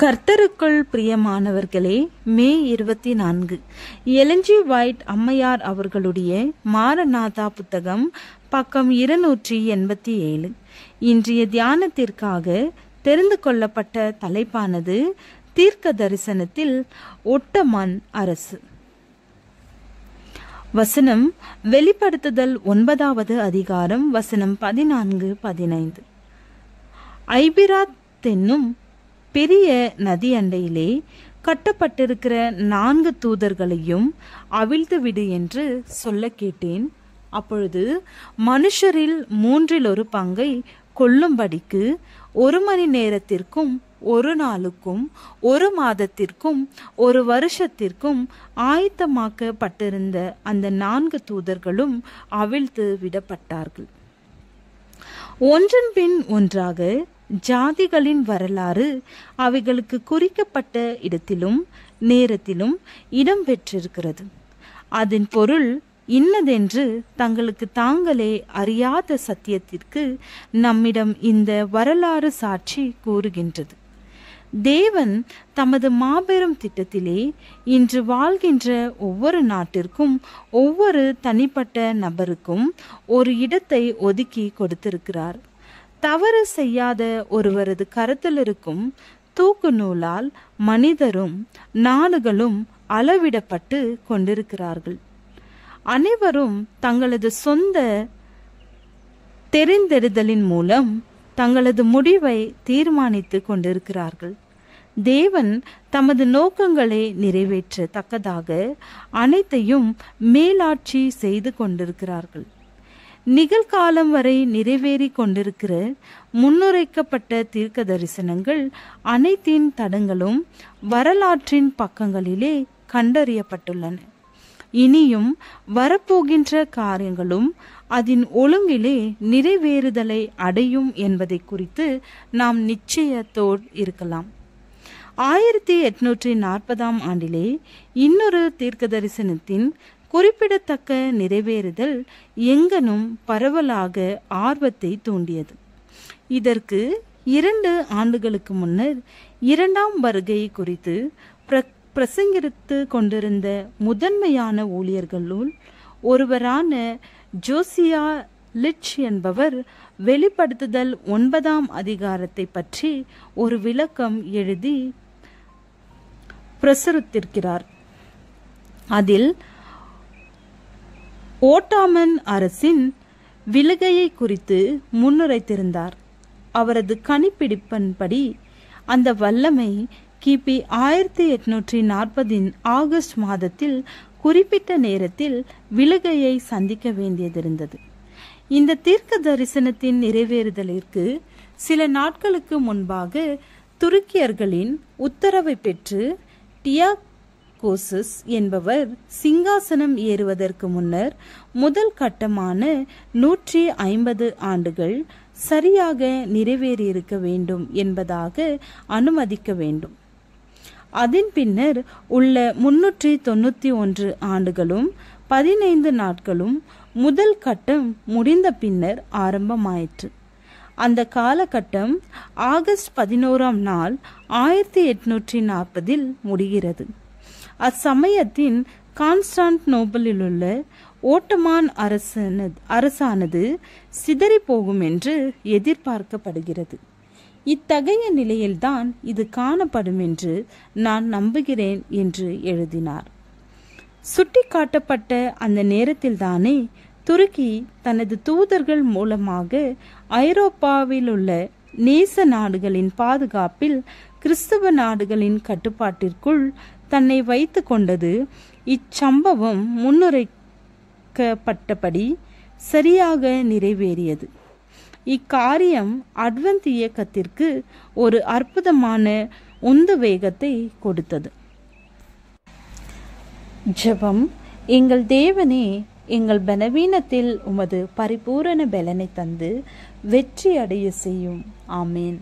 கர்த்தருக்குள் பிரியமானவர்களே, மே 24 Elon G white அம்மையார் அவர்களுடைய மாரநாதா புத்தகம், பக்கம் 287. இன்றைய தியானத்திற்காக தெரிந்து கொள்ளப்பட்ட தலைப்பானது தீர்க்க தரிசனத்தில் ஒட்டமான் அரசு. வசனம் வெளிப்படுத்துதல் 9வது அதிகாரம், வசனம் 14-15. ஐபிராத் என்னும் பெரிய நதி அண்டையிலே கட்டப்பட்டிருக்கிற 4 தூதர்களையும் அவிழ்த்துவிடு என்று சொல்ல கேட்டேன். அப்பொழுது மனுஷரில் 1/3 பங்கை கொல்லும்படிக்கு 1 மணி நேரத்திற்கும் 1 நாளுக்கும் 1 மாதத்திற்கும் 1 வருஷத்திற்கும் ஆயத்தமாக்கப்பட்டிருந்த அந்த 4 தூதர்களும் அவிழ்த்து விடப்பட்டார்கள். ஒன்றன் பின் ஒன்றாக ஜாதிகளின் வரலாறு அவைகளுக்கு குறிக்கப்பட்ட இடத்திலும் நேரத்திலும் இடம் பெற்றிருக்கிறது. அதன் பொருள் இன்னதென்று தங்களுக்கு தாங்களே அறியாத சத்தியத்திற்கு நம்மிடம் இந்த வரலாறு சாட்சி கூறுகின்றது. தேவன் தமது மாபெரும் திட்டத்திலே இன்று வாழ்கின்ற ஒவ்வொரு நாட்டிற்கும் ஒவ்வொரு தனிப்பட்ட நபருக்கும் ஒரு இடத்தை ஒதுக்கி கொடுத்திருக்கிறார். தவறு செய்யாத ஒருவரது கருத்தில் இருக்கும் தூக்கு நூலால் மனிதரும் நாடுகளும் அளவிடப்பட்டு கொண்டிருக்கிறார்கள். அனைவரும் தங்களது சொந்த தெரிந்தெடுதலின் மூலம் தங்களது முடிவை தீர்மானித்து கொண்டிருக்கிறார்கள். தேவன் தமது நோக்கங்களை நிறைவேற்ற தக்கதாக அனைத்தையும் மேலாட்சி செய்து கொண்டிருக்கிறார்கள். நிகழ்காலம் வரை நிறைவேறி கொண்டிருக்கிற முன்னுரைக்கப்பட்ட தீர்க்க தரிசனங்கள் அனைத்தின் தடங்களும் வரலாற்றின் பக்கங்களிலே கண்டறியப்பட்டுள்ளன. இனியும் வரப்போகின்ற காரியங்களும் அதன் ஒழுங்கிலே நிறைவேறுதலை அடையும் என்பதை குறித்து நாம் நிச்சயத்தோடு இருக்கலாம். 1840 ஆண்டிலே இன்னொரு தீர்க்க தரிசனத்தின் குறிப்பிடத்தக்க நிறைவேறுதல் எங்கனும் பரவலாக ஆர்வத்தை தூண்டியது. இதற்கு 2 ஆண்டுகளுக்கு முன்னர் 2ஆம் வருகை குறித்து பிரசங்கித்து கொண்டிருந்த முதன்மையான ஊழியர்களுள் ஒருவரான ஜோசியா லிட்ச் என்பவர் வெளிப்படுத்துதல் 9ஆம் அதிகாரத்தை பற்றி ஒரு விளக்கம் எழுதி பிரசுரித்திருக்கிறார். அதில் ஓட்டோமன் அரசின் விலகையை குறித்து முன்னுரைத்திருந்தார். அவரது கணிப்பிடிப்பின்படி அந்த வல்லமை கிபி 1840 ஆகஸ்ட் மாதத்தில் குறிப்பிட்ட நேரத்தில் விலகையை சந்திக்க வேண்டியதிருந்தது. இந்த தீர்க்க தரிசனத்தின் நிறைவேறுதலிற்கு சில நாட்களுக்கு முன்பாக துருக்கியர்களின் உத்தரவை பெற்று டியாகோசஸ் என்பவர் சிங்காசனம் ஏறுவதற்கு முன்னர் முதல் கட்டமான 150 ஆண்டுகள் சரியாக நிறைவேறியிருக்க வேண்டும் என்பதாக அனுமதிக்க வேண்டும். அதன் பின்னர் உள்ள 391 ஆண்டுகளும் 15 நாட்களும் முதல் கட்டம் முடிந்த பின்னர் ஆரம்பமாயிற்று. அந்த காலகட்டம் ஆகஸ்ட் 11ஆம் நாள் 1840 முடிகிறது. அச்சமயத்தின் கான்ஸ்டான்டினோப்பிளிலுள்ள ஓட்டமான் அரசானது சிதறி போகும் என்று எதிர்பார்க்கப்படுகிறது. இத்தகைய நிலையில்தான் இது காணப்படும் என்று நான் நம்புகிறேன் என்று எழுதினார். சுட்டிக்காட்டப்பட்ட அந்த நேரத்தில்தானே துருக்கி தனது தூதர்கள் மூலமாக ஐரோப்பாவில் உள்ள நேச நாடுகளின் பாதுகாப்பில் கிறிஸ்தவ நாடுகளின் கட்டுப்பாட்டிற்குள் தன்னை வைத்து கொண்டது. இச்சம்பவம் முன்னுரைக்கப்பட்டபடி சரியாக நிறைவேறியது. இக்காரியம் அட்வென்த் இயக்கத்திற்கு ஒரு அற்புதமான உந்து வேகத்தை கொடுத்தது. ஜெபம். எங்கள் தேவனே, எங்கள் பலவீனத்தில் உமது பரிபூரண பலனை தந்து வெற்றி அடைய செய்யும். ஆமேன்.